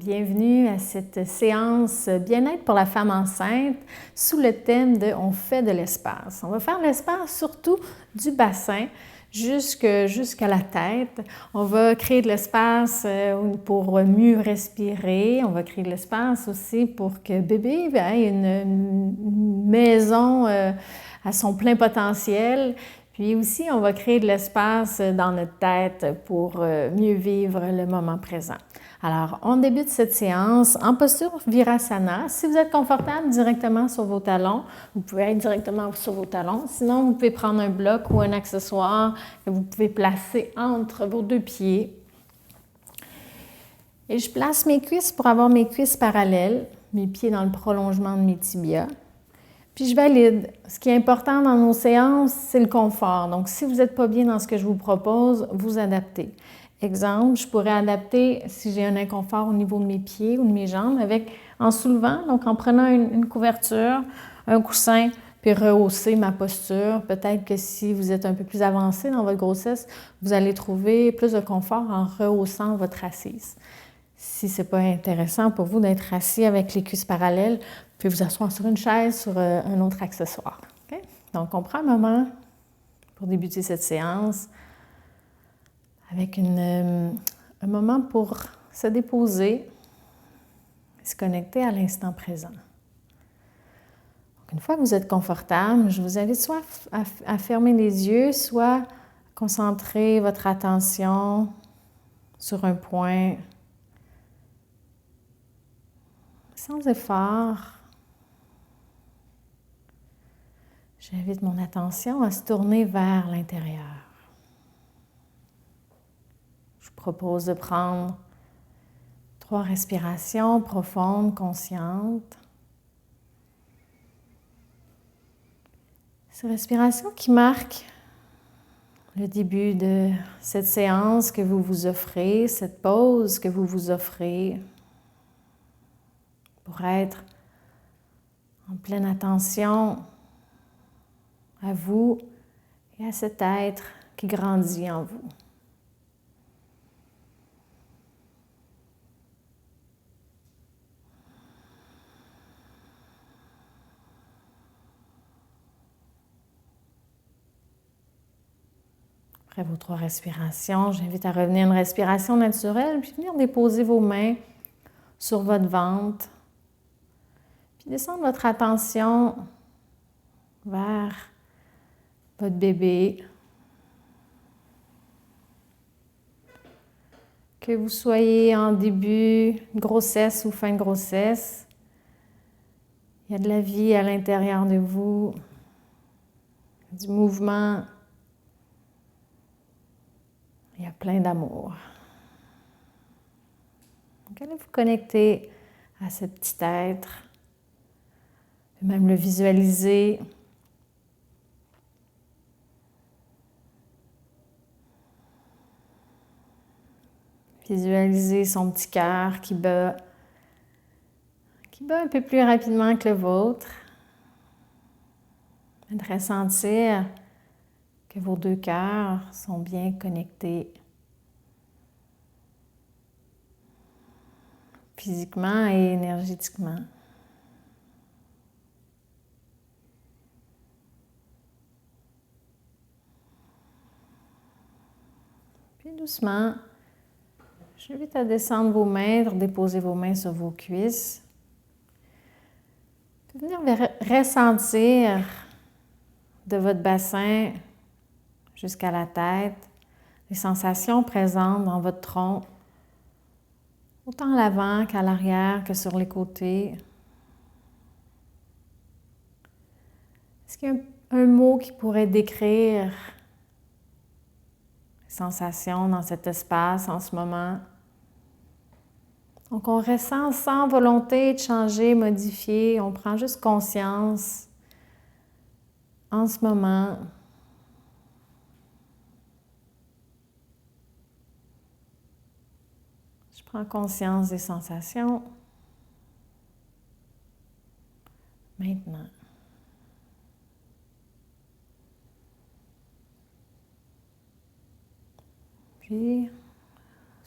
bienvenue à cette séance bien-être pour la femme enceinte sous le thème de « On fait de l'espace ». On va faire l'espace surtout du bassin jusqu'à la tête. On va créer de l'espace pour mieux respirer. On va créer de l'espace aussi pour que bébé ait une maison à son plein potentiel. Puis aussi, on va créer de l'espace dans notre tête pour mieux vivre le moment présent. Alors, on débute cette séance en posture Virasana. Si vous êtes confortable directement sur vos talons, vous pouvez être directement sur vos talons. Sinon, vous pouvez prendre un bloc ou un accessoire que vous pouvez placer entre vos deux pieds. Et je place mes cuisses pour avoir mes cuisses parallèles, mes pieds dans le prolongement de mes tibias. Puis je valide. Ce qui est important dans nos séances, c'est le confort. Donc, si vous n'êtes pas bien dans ce que je vous propose, vous adaptez. Exemple, je pourrais adapter si j'ai un inconfort au niveau de mes pieds ou de mes jambes en soulevant, donc en prenant une couverture, un coussin, puis rehausser ma posture. Peut-être que si vous êtes un peu plus avancé dans votre grossesse, vous allez trouver plus de confort en rehaussant votre assise. Si ce n'est pas intéressant pour vous d'être assis avec les cuisses parallèles, vous pouvez vous asseoir sur une chaise, sur un autre accessoire. Okay? Donc, on prend un moment pour débuter cette séance avec un moment pour se déposer et se connecter à l'instant présent. Donc, une fois que vous êtes confortable, je vous invite soit à fermer les yeux, soit à concentrer votre attention sur un point sans effort. J'invite mon attention à se tourner vers l'intérieur. Je vous propose de prendre 3 respirations profondes, conscientes. Ces respirations qui marquent le début de cette séance que vous vous offrez, cette pause que vous vous offrez pour être en pleine attention à vous et à cet être qui grandit en vous. Après vos 3 respirations, j'invite à revenir à une respiration naturelle, puis venir déposer vos mains sur votre ventre, puis descendre votre attention vers votre bébé. Que vous soyez en début de grossesse ou fin de grossesse, il y a de la vie à l'intérieur de vous, du mouvement. Il y a plein d'amour. Donc, allez vous connecter à ce petit être, même le visualiser. Visualiser son petit cœur qui bat un peu plus rapidement que le vôtre. Et de ressentir que vos 2 cœurs sont bien connectés physiquement et énergétiquement. Puis doucement, je vous invite à descendre vos mains, déposer vos mains sur vos cuisses. Puis venir ressentir de votre bassin jusqu'à la tête les sensations présentes dans votre tronc, autant à l'avant qu'à l'arrière que sur les côtés. Est-ce qu'il y a un mot qui pourrait décrire les sensations dans cet espace en ce moment? Donc, on ressent sans volonté de changer, modifier. On prend juste conscience en ce moment. Je prends conscience des sensations. Maintenant. Puis,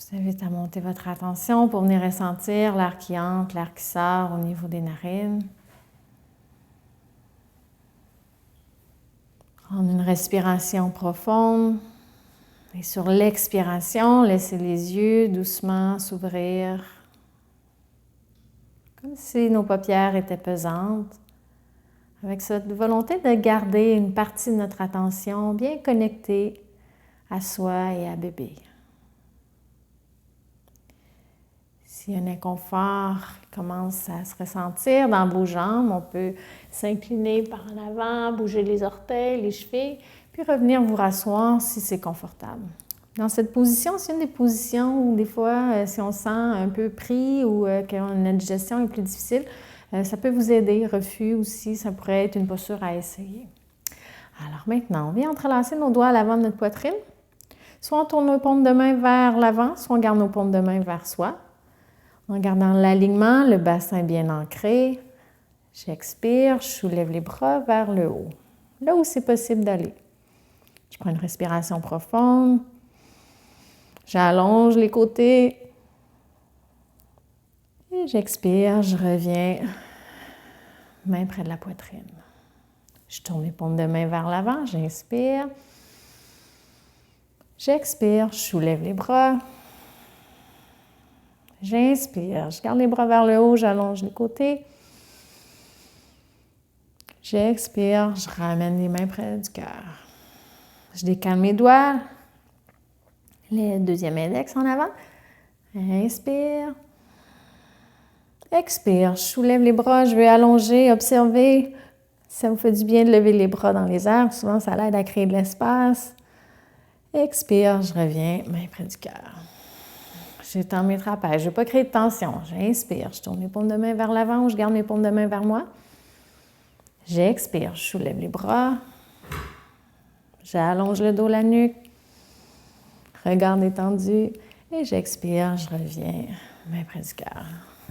Je vous invite à monter votre attention pour venir ressentir l'air qui entre, l'air qui sort au niveau des narines. Prendre une respiration profonde. Et sur l'expiration, laissez les yeux doucement s'ouvrir. Comme si nos paupières étaient pesantes. Avec cette volonté de garder une partie de notre attention bien connectée à soi et à bébé. S'il y a un inconfort qui commence à se ressentir dans vos jambes, on peut s'incliner par en avant, bouger les orteils, les chevilles, puis revenir vous rasseoir si c'est confortable. Dans cette position, c'est une des positions où des fois, si on se sent un peu pris ou que notre digestion est plus difficile, ça peut vous aider. Refus aussi, ça pourrait être une posture à essayer. Alors maintenant, on vient entrelacer nos doigts à l'avant de notre poitrine. Soit on tourne nos paumes de main vers l'avant, soit on garde nos paumes de main vers soi. En gardant l'alignement, le bassin bien ancré. J'expire, je soulève les bras vers le haut, là où c'est possible d'aller. Je prends une respiration profonde. J'allonge les côtés. Et j'expire, je reviens, main près de la poitrine. Je tourne les paumes de main vers l'avant, j'inspire. J'expire, je soulève les bras. J'inspire, je garde les bras vers le haut, j'allonge les côtés. J'expire, je ramène les mains près du cœur. Je décale mes doigts. Le deuxième index en avant. Inspire. Expire, je soulève les bras, je vais allonger, observer. Ça vous fait du bien de lever les bras dans les airs. Souvent, ça l'aide à créer de l'espace. Expire, je reviens, main près du cœur. J'étends mes trapèzes, je ne veux pas créer de tension. J'inspire, je tourne mes paumes de main vers l'avant ou je garde mes paumes de main vers moi. J'expire, je soulève les bras. J'allonge le dos, la nuque. Regard détendu. Et j'expire, je reviens, main près du cœur.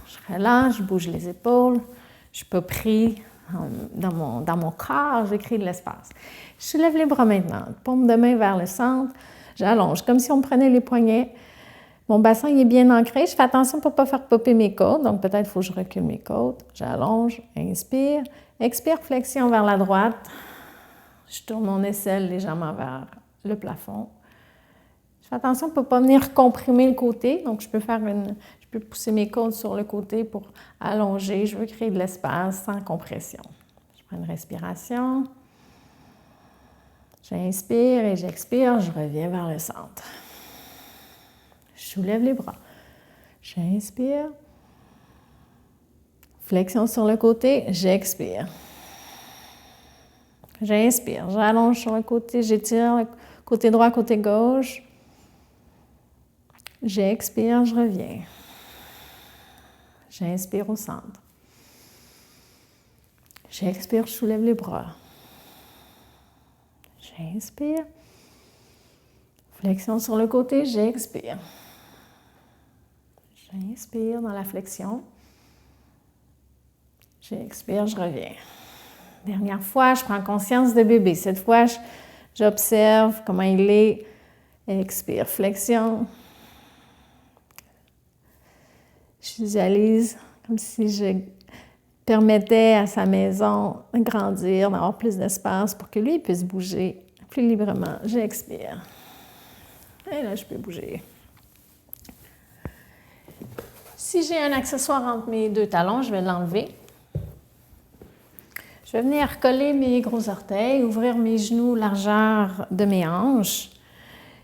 Je relâche, je bouge les épaules. Je ne suis pas pris dans mon corps, je crée de l'espace. Je soulève les bras maintenant, paume de main vers le centre. J'allonge, comme si on me prenait les poignets. Mon bassin il est bien ancré. Je fais attention pour ne pas faire popper mes côtes. Donc, peut-être il faut que je recule mes côtes. J'allonge, inspire. Expire, flexion vers la droite. Je tourne mon aisselle légèrement vers le plafond. Je fais attention pour ne pas venir comprimer le côté. Donc, je peux pousser mes côtes sur le côté pour allonger. Je veux créer de l'espace sans compression. Je prends une respiration. J'inspire et j'expire. Je reviens vers le centre. Je soulève les bras. J'inspire. Flexion sur le côté. J'expire. J'inspire. J'allonge sur le côté. J'étire le côté droit, côté gauche. J'expire, je reviens. J'inspire au centre. J'expire, je soulève les bras. J'inspire. Flexion sur le côté, j'expire. J'inspire dans la flexion. J'expire, je reviens. Dernière fois, je prends conscience de bébé. Cette fois, j'observe comment il est. Expire, flexion. Je visualise comme si je permettais à sa maison de grandir, d'avoir plus d'espace pour que lui puisse bouger plus librement. J'expire. Et là, je peux bouger. Si j'ai un accessoire entre mes deux talons, je vais l'enlever. Je vais venir coller mes gros orteils, ouvrir mes genoux largeur de mes hanches.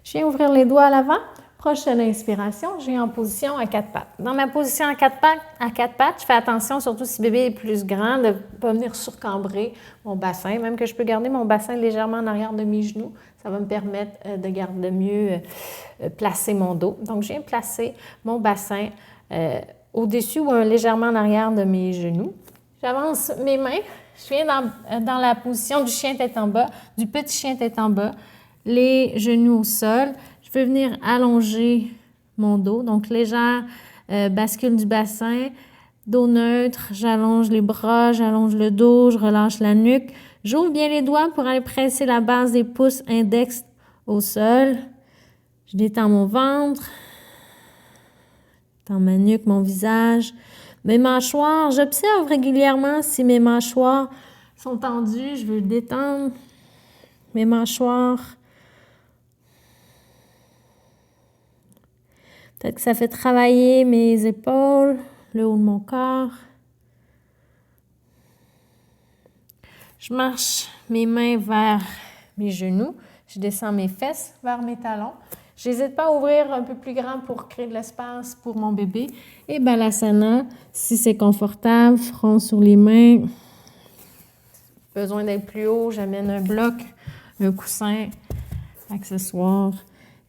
Je viens ouvrir les doigts à l'avant. Prochaine inspiration, je viens en position à quatre pattes. Dans ma position à quatre pattes, je fais attention, surtout si bébé est plus grand, de ne pas venir surcambrer mon bassin, même que je peux garder mon bassin légèrement en arrière de mes genoux. Ça va me permettre de mieux placer mon dos. Donc, je viens placer mon bassin au-dessus ou légèrement en arrière de mes genoux. J'avance mes mains. Je viens dans la position du chien tête en bas, du petit chien tête en bas, les genoux au sol. Je peux venir allonger mon dos, donc légère bascule du bassin, dos neutre, j'allonge les bras, j'allonge le dos, je relâche la nuque. J'ouvre bien les doigts pour aller presser la base des pouces index au sol. Je détends mon ventre. dans ma nuque, mon visage. Mes mâchoires, j'observe régulièrement si mes mâchoires sont tendues. Je veux détendre mes mâchoires. Peut-être que ça fait travailler mes épaules, le haut de mon corps. Je marche mes mains vers mes genoux. Je descends mes fesses vers mes talons. Je n'hésite pas à ouvrir un peu plus grand pour créer de l'espace pour mon bébé. Et Balasana, si c'est confortable, front sur les mains. Besoin d'être plus haut, j'amène un bloc, un coussin, accessoire.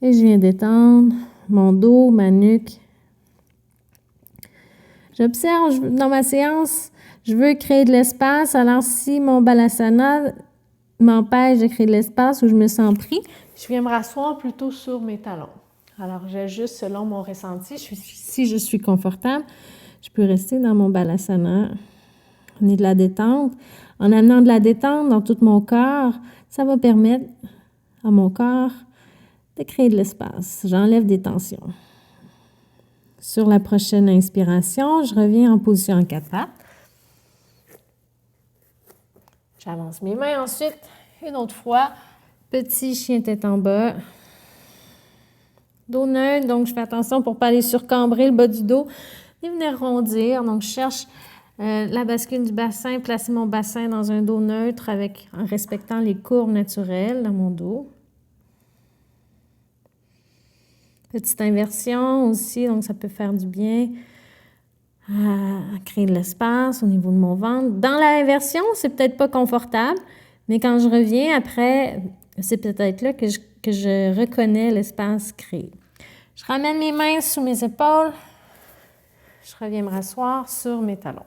Et je viens détendre mon dos, ma nuque. J'observe dans ma séance, je veux créer de l'espace. Alors si mon Balasana m'empêche de créer de l'espace ou je me sens pris, je viens me rasseoir plutôt sur mes talons. Alors, j'ajuste selon mon ressenti. Si je suis confortable, je peux rester dans mon Balasana. On est de la détente. En amenant de la détente dans tout mon corps, ça va permettre à mon corps de créer de l'espace. J'enlève des tensions. Sur la prochaine inspiration, je reviens en position en 4 pattes. J'avance mes mains ensuite. Une autre fois, petit chien tête en bas. Dos neutre, donc je fais attention pour ne pas aller surcambrer le bas du dos et venir rondir. Donc je cherche la bascule du bassin, placer mon bassin dans un dos neutre en respectant les courbes naturelles dans mon dos. Petite inversion aussi, donc ça peut faire du bien à créer de l'espace au niveau de mon ventre. Dans l'inversion, c'est peut-être pas confortable, mais quand je reviens après, c'est peut-être là que je reconnais l'espace créé. Je ramène mes mains sous mes épaules. Je reviens me rasseoir sur mes talons.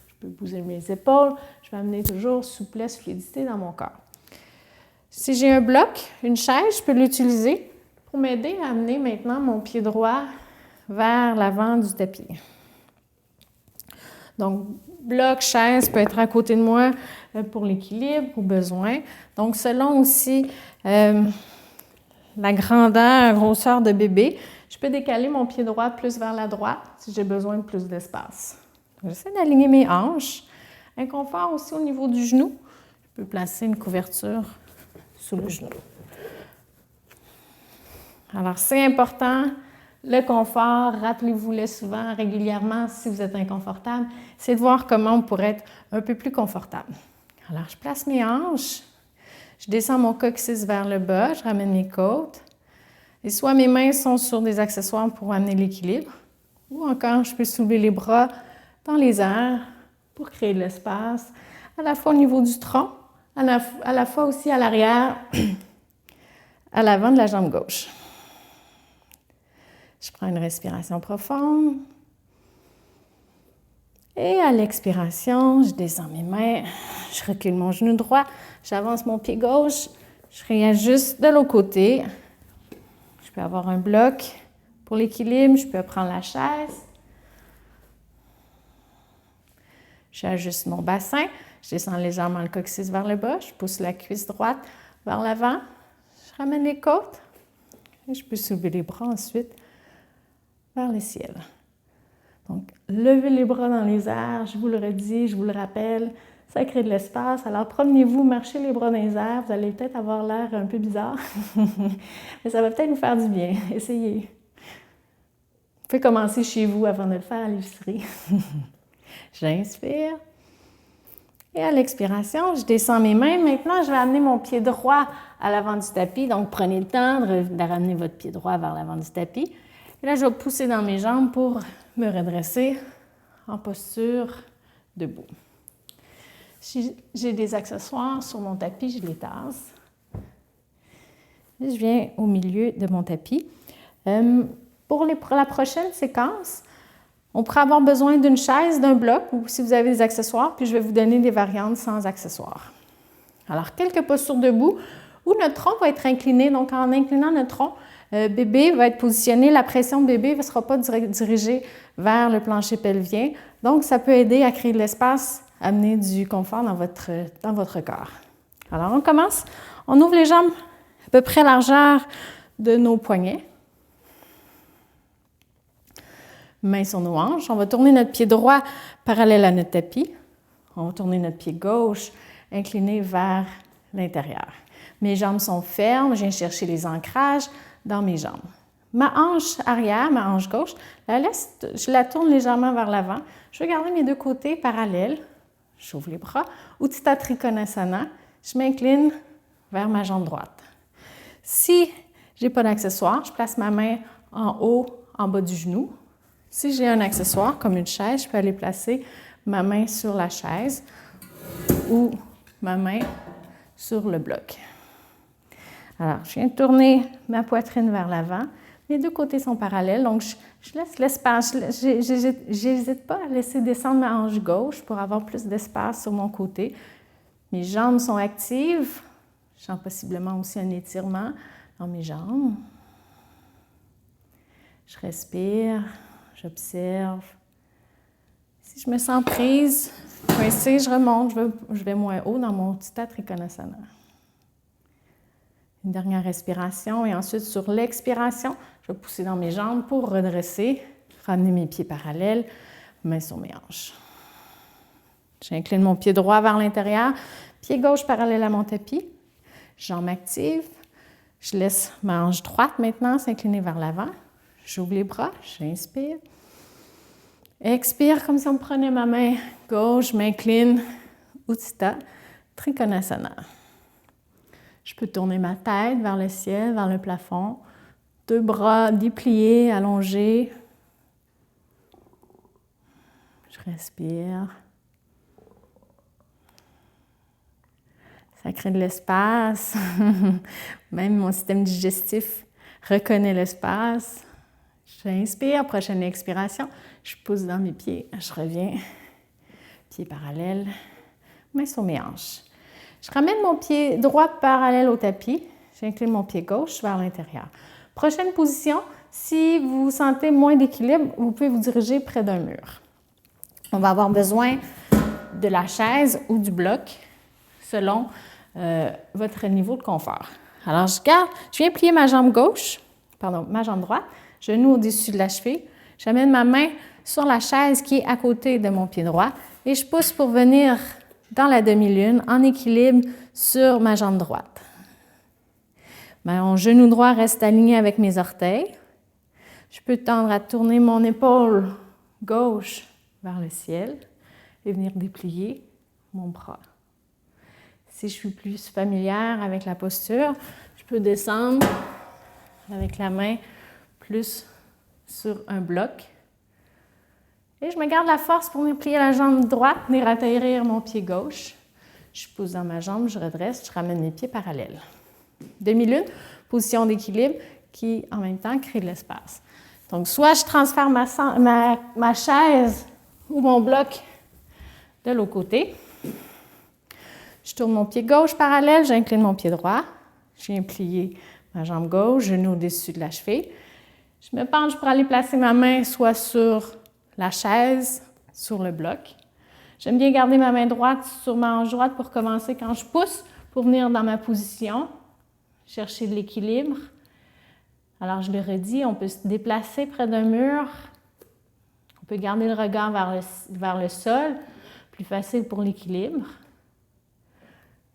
Je peux bouger mes épaules. Je vais amener toujours souplesse, fluidité dans mon corps. Si j'ai un bloc, une chaise, je peux l'utiliser pour m'aider à amener maintenant mon pied droit vers l'avant du tapis. Donc, bloc, chaise peut être à côté de moi pour l'équilibre, au besoin. Donc, selon aussi la grandeur, grosseur de bébé, je peux décaler mon pied droit plus vers la droite si j'ai besoin de plus d'espace. J'essaie d'aligner mes hanches. Inconfort aussi au niveau du genou. Je peux placer une couverture sous le genou. Alors, c'est important. Le confort, rappelez-vous-le souvent, régulièrement, si vous êtes inconfortable, c'est de voir comment on pourrait être un peu plus confortable. Alors, je place mes hanches, je descends mon coccyx vers le bas, je ramène mes côtes. Et soit mes mains sont sur des accessoires pour amener l'équilibre, ou encore je peux soulever les bras dans les airs pour créer de l'espace, à la fois au niveau du tronc, à la fois aussi à l'arrière, à l'avant de la jambe gauche. Je prends une respiration profonde. Et à l'expiration, je descends mes mains, je recule mon genou droit, j'avance mon pied gauche, je réajuste de l'autre côté. Je peux avoir un bloc pour l'équilibre, je peux prendre la chaise. J'ajuste mon bassin, je descends légèrement le coccyx vers le bas, je pousse la cuisse droite vers l'avant, je ramène les côtes et je peux soulever les bras ensuite vers le ciel. Donc, levez les bras dans les airs, je vous le redis, je vous le rappelle, ça crée de l'espace. Alors, promenez-vous, marchez les bras dans les airs, vous allez peut-être avoir l'air un peu bizarre, mais ça va peut-être vous faire du bien. Essayez. Vous pouvez commencer chez vous avant de le faire à l'épicerie. J'inspire. Et à l'expiration, je descends mes mains. Maintenant, je vais amener mon pied droit à l'avant du tapis. Donc, prenez le temps de ramener votre pied droit vers l'avant du tapis. Et là, je vais pousser dans mes jambes pour me redresser en posture debout. Si j'ai des accessoires sur mon tapis, je les tasse. Et je viens au milieu de mon tapis. Pour la prochaine séquence, on pourrait avoir besoin d'une chaise, d'un bloc, ou si vous avez des accessoires, puis je vais vous donner des variantes sans accessoires. Alors, quelques postures debout où notre tronc va être incliné. Donc, en inclinant notre tronc, bébé va être positionné, la pression de bébé ne sera pas dirigée vers le plancher pelvien. Donc, ça peut aider à créer de l'espace, amener du confort dans votre corps. Alors, on commence. On ouvre les jambes à peu près largeur de nos poignets. mains sur nos hanches. On va tourner notre pied droit parallèle à notre tapis. On va tourner notre pied gauche incliné vers l'intérieur. Mes jambes sont fermes, je viens chercher les ancrages dans mes jambes. Ma hanche arrière, ma hanche gauche, je la tourne légèrement vers l'avant. Je vais garder mes deux côtés parallèles. J'ouvre les bras. Utthita Trikonasana. Je m'incline vers ma jambe droite. Si je n'ai pas d'accessoire, je place ma main en haut, en bas du genou. Si j'ai un accessoire, comme une chaise, je peux aller placer ma main sur la chaise ou ma main sur le bloc. Alors, je viens de tourner ma poitrine vers l'avant. Les deux côtés sont parallèles, donc je laisse l'espace. Je n'hésite pas à laisser descendre ma hanche gauche pour avoir plus d'espace sur mon côté. Mes jambes sont actives. Je sens possiblement aussi un étirement dans mes jambes. Je respire, j'observe. Si je me sens prise, coincée, je remonte, je vais moins haut dans mon Utthita Trikonasana. Une dernière respiration et ensuite sur l'expiration, je vais pousser dans mes jambes pour redresser, ramener mes pieds parallèles, mains sur mes hanches. J'incline mon pied droit vers l'intérieur, pied gauche parallèle à mon tapis, jambes actives. Je laisse ma hanche droite maintenant s'incliner vers l'avant. J'ouvre les bras, j'inspire. Expire comme si on prenait ma main gauche, je m'incline, Utthita Trikonasana. Je peux tourner ma tête vers le ciel, vers le plafond. Deux bras dépliés, allongés. Je respire. Ça crée de l'espace. Même mon système digestif reconnaît l'espace. J'inspire, prochaine expiration. Je pousse dans mes pieds. Je reviens. Pieds parallèles. Mains sur mes hanches. Je ramène mon pied droit parallèle au tapis. J'incline mon pied gauche vers l'intérieur. Prochaine position, si vous sentez moins d'équilibre, vous pouvez vous diriger près d'un mur. On va avoir besoin de la chaise ou du bloc selon votre niveau de confort. Alors, je viens plier ma jambe droite, genou au-dessus de la cheville. J'amène ma main sur la chaise qui est à côté de mon pied droit et je pousse pour venir dans la demi-lune, en équilibre sur ma jambe droite. Mon genou droit reste aligné avec mes orteils. Je peux tendre à tourner mon épaule gauche vers le ciel et venir déplier mon bras. Si je suis plus familière avec la posture, je peux descendre avec la main plus sur un bloc. Et je me garde la force pour venir plier la jambe droite, venir atterrir mon pied gauche. Je pousse dans ma jambe, je redresse, je ramène mes pieds parallèles. Demi-lune, position d'équilibre qui, en même temps, crée de l'espace. Donc, soit je transfère ma chaise ou mon bloc de l'autre côté. Je tourne mon pied gauche parallèle, j'incline mon pied droit. Je viens plier ma jambe gauche, genou au-dessus de la cheville. Je me penche pour aller placer ma main soit sur la chaise, sur le bloc. J'aime bien garder ma main droite sur ma hanche droite pour commencer quand je pousse, pour venir dans ma position, chercher de l'équilibre. Alors, je le redis, on peut se déplacer près d'un mur. On peut garder le regard vers le sol, plus facile pour l'équilibre.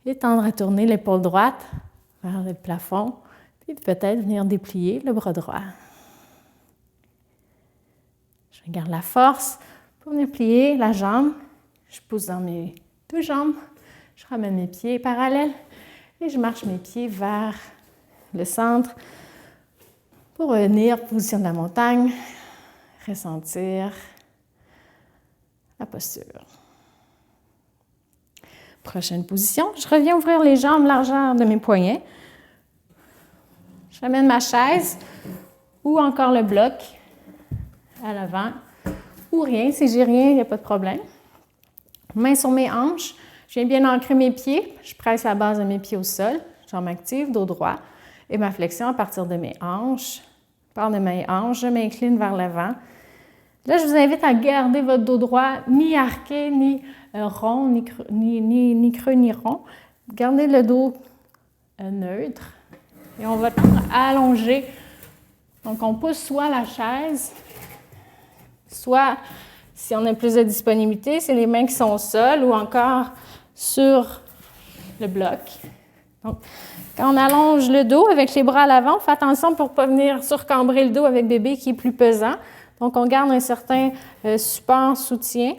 Et tendre à tourner l'épaule droite vers le plafond, puis peut-être venir déplier le bras droit. Je garde la force pour venir plier la jambe. Je pousse dans mes deux jambes. Je ramène mes pieds parallèles et je marche mes pieds vers le centre pour revenir, position de la montagne, ressentir la posture. Prochaine position, je reviens ouvrir les jambes largeur de mes poignets. Je ramène ma chaise ou encore le bloc à l'avant, ou rien. Si j'ai rien, il n'y a pas de problème. Mains sur mes hanches. Je viens bien ancrer mes pieds. Je presse la base de mes pieds au sol. Jambes actives, dos droit. Et ma flexion à partir de mes hanches. Par de mes hanches, je m'incline vers l'avant. Là, je vous invite à garder votre dos droit, ni arqué, ni rond, ni creux, ni rond. Gardez le dos neutre. Et on va allonger. Donc, on pousse soit la chaise Soit, si on a plus de disponibilité, c'est les mains qui sont au sol ou encore sur le bloc. Donc, quand on allonge le dos avec les bras à l'avant, on fait attention pour ne pas venir surcambrer le dos avec bébé qui est plus pesant. Donc, on garde un certain support, soutien.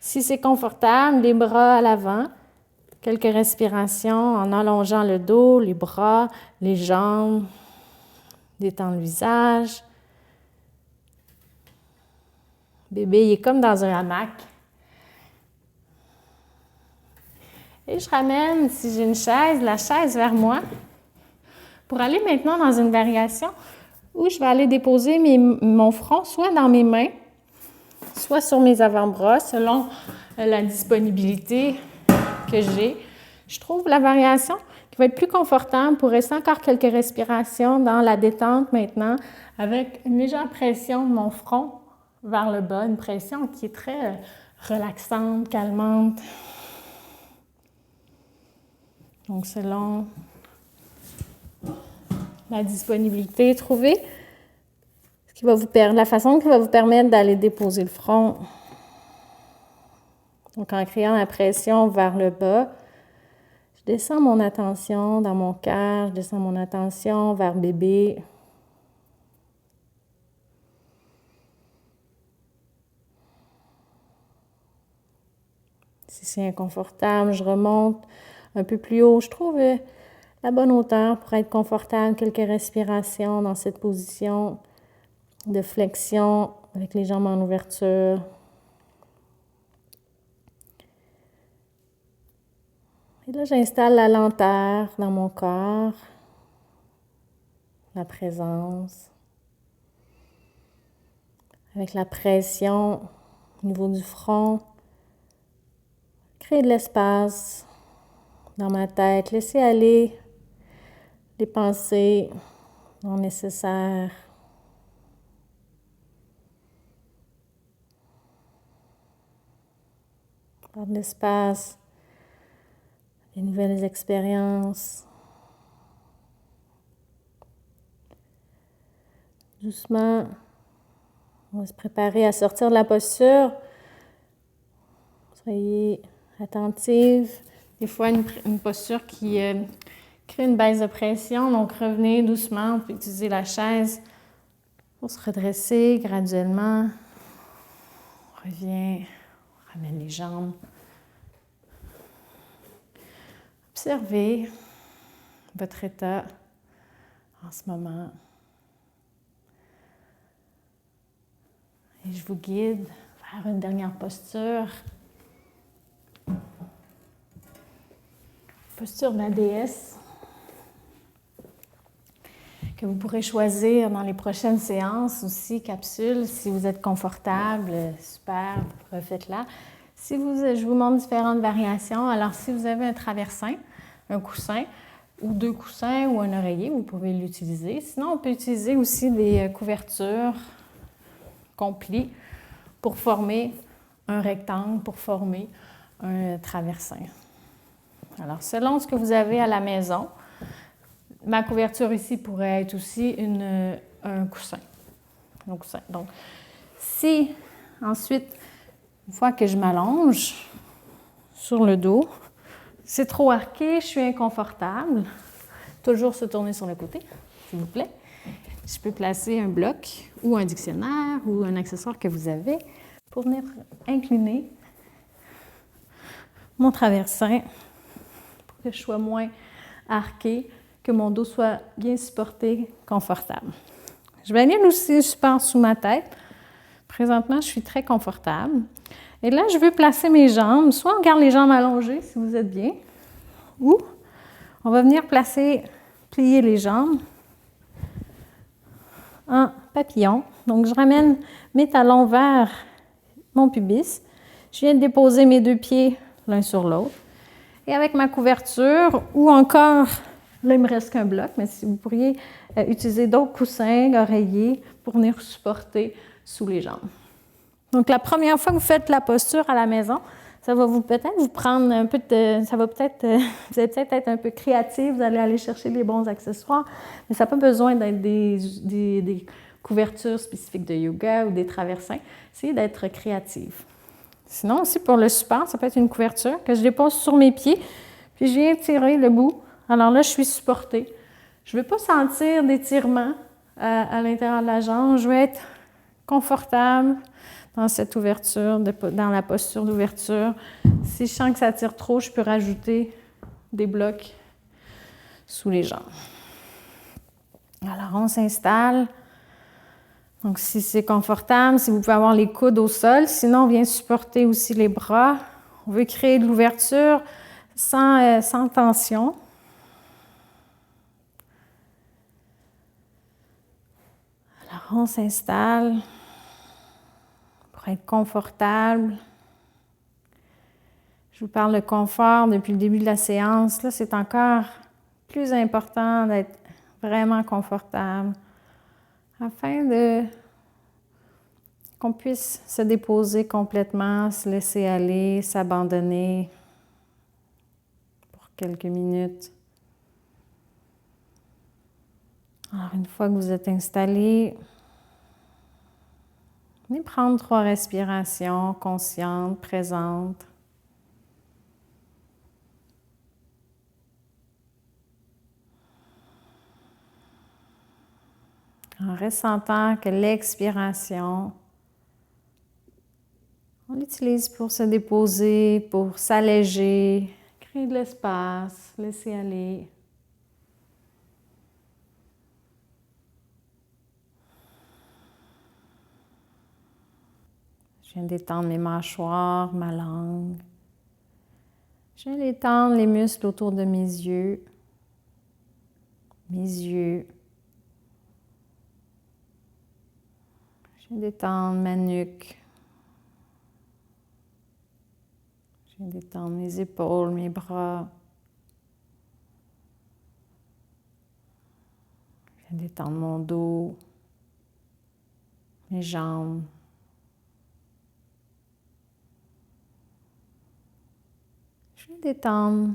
Si c'est confortable, les bras à l'avant. Quelques respirations en allongeant le dos, les bras, les jambes. Détendre le visage. Bébé, il est comme dans un hamac. Et je ramène, si j'ai une chaise, la chaise vers moi pour aller maintenant dans une variation où je vais aller déposer mon front soit dans mes mains, soit sur mes avant-bras, selon la disponibilité que j'ai. Je trouve la variation qui va être plus confortable pour rester encore quelques respirations dans la détente maintenant, avec une légère pression de mon front vers le bas, une pression qui est très relaxante, calmante. Donc, selon la disponibilité, trouvez la façon qui va vous permettre d'aller déposer le front. Donc, en créant la pression vers le bas, je descends mon attention dans mon cœur, je descends mon attention vers bébé. Si c'est inconfortable, je remonte un peu plus haut. Je trouve la bonne hauteur pour être confortable. Quelques respirations dans cette position de flexion avec les jambes en ouverture. Et là, j'installe la lenteur dans mon corps, la présence, avec la pression au niveau du front. Créer de l'espace dans ma tête, laisser aller les pensées non nécessaires. Avoir de l'espace, des nouvelles expériences. Doucement, on va se préparer à sortir de la posture. Soyez attentive. Des fois, une posture qui crée une baisse de pression. Donc, revenez doucement. On peut utiliser la chaise pour se redresser graduellement. On revient, on ramène les jambes. Observez votre état en ce moment. Et je vous guide vers une dernière posture. Posture de la déesse que vous pourrez choisir dans les prochaines séances aussi, capsules, si vous êtes confortable, super, refaites-la. Je vous montre différentes variations. Alors, si vous avez un traversin, un coussin, ou 2 coussins ou un oreiller, vous pouvez l'utiliser. Sinon, on peut utiliser aussi des couvertures complis pour former un rectangle, pour former un traversin. Alors, selon ce que vous avez à la maison, ma couverture ici pourrait être aussi un coussin. Donc, si ensuite, une fois que je m'allonge sur le dos, c'est trop arqué, je suis inconfortable, toujours se tourner sur le côté, s'il vous plaît. Je peux placer un bloc ou un dictionnaire ou un accessoire que vous avez pour venir incliner mon traversin pour que je sois moins arqué, que mon dos soit bien supporté, confortable. Je vais aller aussi support sous ma tête. Présentement, je suis très confortable. Et là, je veux placer mes jambes. Soit on garde les jambes allongées si vous êtes bien, ou on va venir plier les jambes en papillon. Donc, je ramène mes talons vers mon pubis. Je viens de déposer mes 2 pieds l'un sur l'autre. Et avec ma couverture, ou encore, là, il ne me reste qu'un bloc, mais si vous pourriez utiliser d'autres coussins, oreillers, pour venir supporter sous les jambes. Donc, la première fois que vous faites la posture à la maison, ça va peut-être vous prendre un peu de... vous allez peut-être être un peu créatif, vous allez aller chercher les bons accessoires, mais ça n'a pas besoin d'être des couverture spécifique de yoga ou des traversins. Essayez d'être créative. Sinon, aussi pour le support, ça peut être une couverture que je dépose sur mes pieds, puis je viens tirer le bout. Alors là, je suis supportée. Je ne veux pas sentir d'étirement à l'intérieur de la jambe. Je veux être confortable dans cette ouverture, dans la posture d'ouverture. Si je sens que ça tire trop, je peux rajouter des blocs sous les jambes. Alors, on s'installe. Donc, si c'est confortable, si vous pouvez avoir les coudes au sol, sinon, on vient supporter aussi les bras. On veut créer de l'ouverture sans tension. Alors, on s'installe pour être confortable. Je vous parle de confort depuis le début de la séance. Là, c'est encore plus important d'être vraiment confortable afin qu'on puisse se déposer complètement, se laisser aller, s'abandonner pour quelques minutes. Alors, une fois que vous êtes installé, venez prendre 3 respirations conscientes, présentes. En ressentant que l'expiration, on l'utilise pour se déposer, pour s'alléger, créer de l'espace, laisser aller. Je viens d'étendre mes mâchoires, ma langue. Je viens d'étendre les muscles autour de mes yeux. Je viens d'étendre ma nuque. Je viens d'étendre mes épaules, mes bras. Je viens d'étendre mon dos, mes jambes. Je viens d'étendre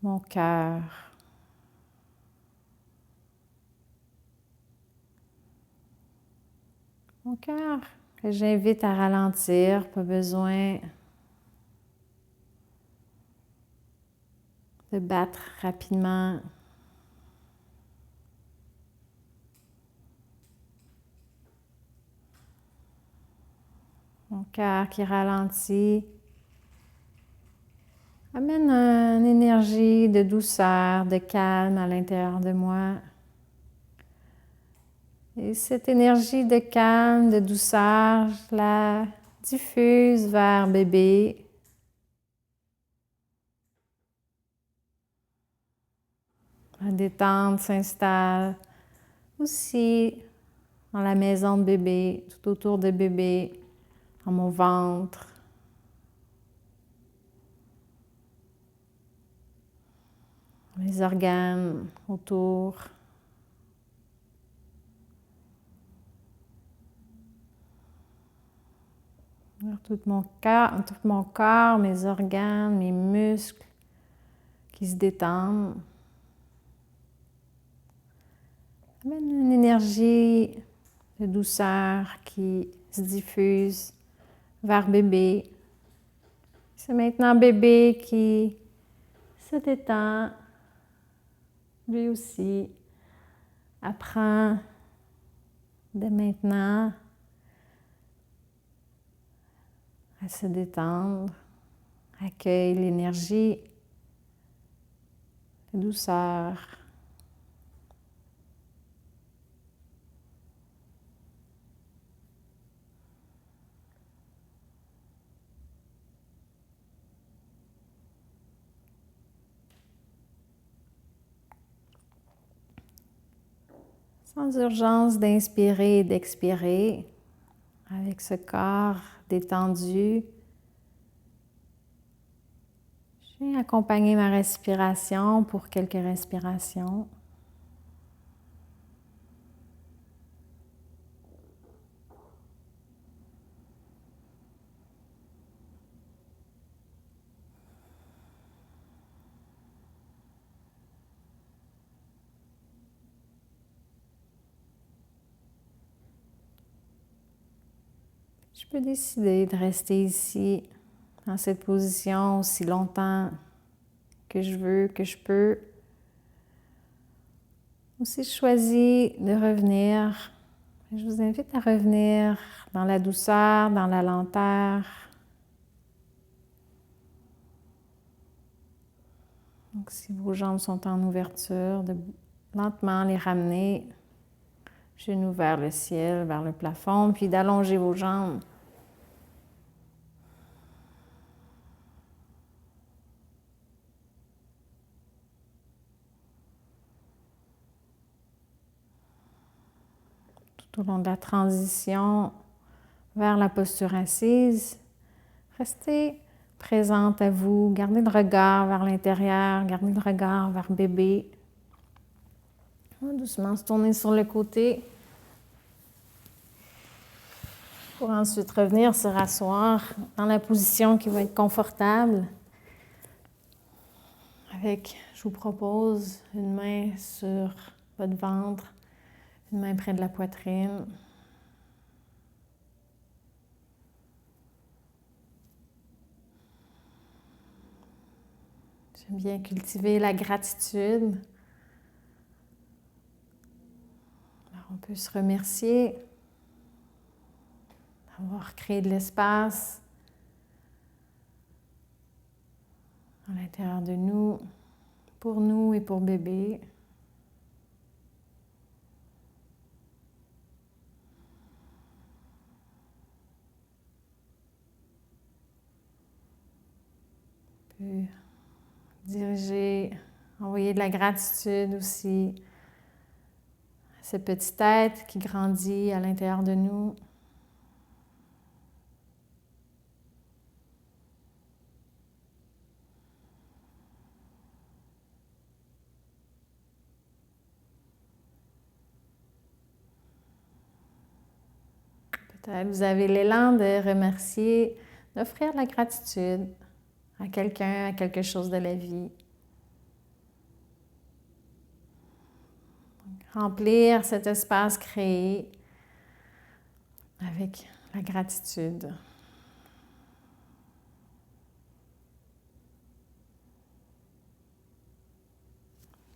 mon cœur. Mon cœur que j'invite à ralentir, pas besoin de battre rapidement. Mon cœur qui ralentit amène une énergie de douceur, de calme à l'intérieur de moi. Et cette énergie de calme, de douceur, je la diffuse vers bébé. La détente s'installe aussi dans la maison de bébé, tout autour de bébé, dans mon ventre. Les organes autour. Tout mon corps, mes organes, mes muscles qui se détendent. Amène une énergie de douceur qui se diffuse vers bébé. C'est maintenant bébé qui se détend. Lui aussi apprend dès maintenant à se détendre, accueille l'énergie, la douceur. Sans urgence d'inspirer et d'expirer, avec ce corps détendu, je vais accompagner ma respiration pour quelques respirations. Je peux décider de rester ici, dans cette position, aussi longtemps que je veux, que je peux. Ou si je choisis de revenir, je vous invite à revenir dans la douceur, dans la lenteur. Donc, si vos jambes sont en ouverture, de lentement les ramener, genoux vers le ciel, vers le plafond, puis d'allonger vos jambes. Tout au long de la transition vers la posture assise, restez présente à vous, gardez le regard vers l'intérieur, gardez le regard vers bébé. Doucement se tourner sur le côté pour ensuite revenir se rasseoir dans la position qui va être confortable. Je vous propose une main sur votre ventre, une main près de la poitrine. J'aime bien cultiver la gratitude. Alors, on peut se remercier d'avoir créé de l'espace à l'intérieur de nous et pour bébé. On peut envoyer de la gratitude aussi à cette petite être qui grandit à l'intérieur de nous. Peut-être vous avez l'élan de remercier, d'offrir de la gratitude à quelqu'un, à quelque chose de la vie. Donc, remplir cet espace créé avec la gratitude.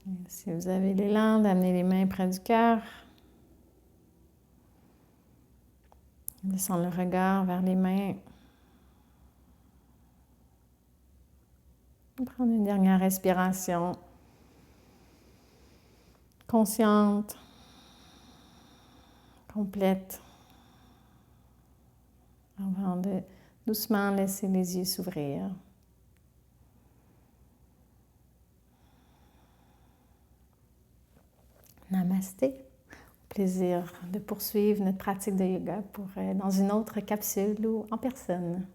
Et si vous avez l'élan d'amener les mains près du cœur, laissant le regard vers les mains. Prendre une dernière respiration consciente, complète, avant de doucement laisser les yeux s'ouvrir. Namasté. Plaisir de poursuivre notre pratique de yoga dans une autre capsule ou en personne.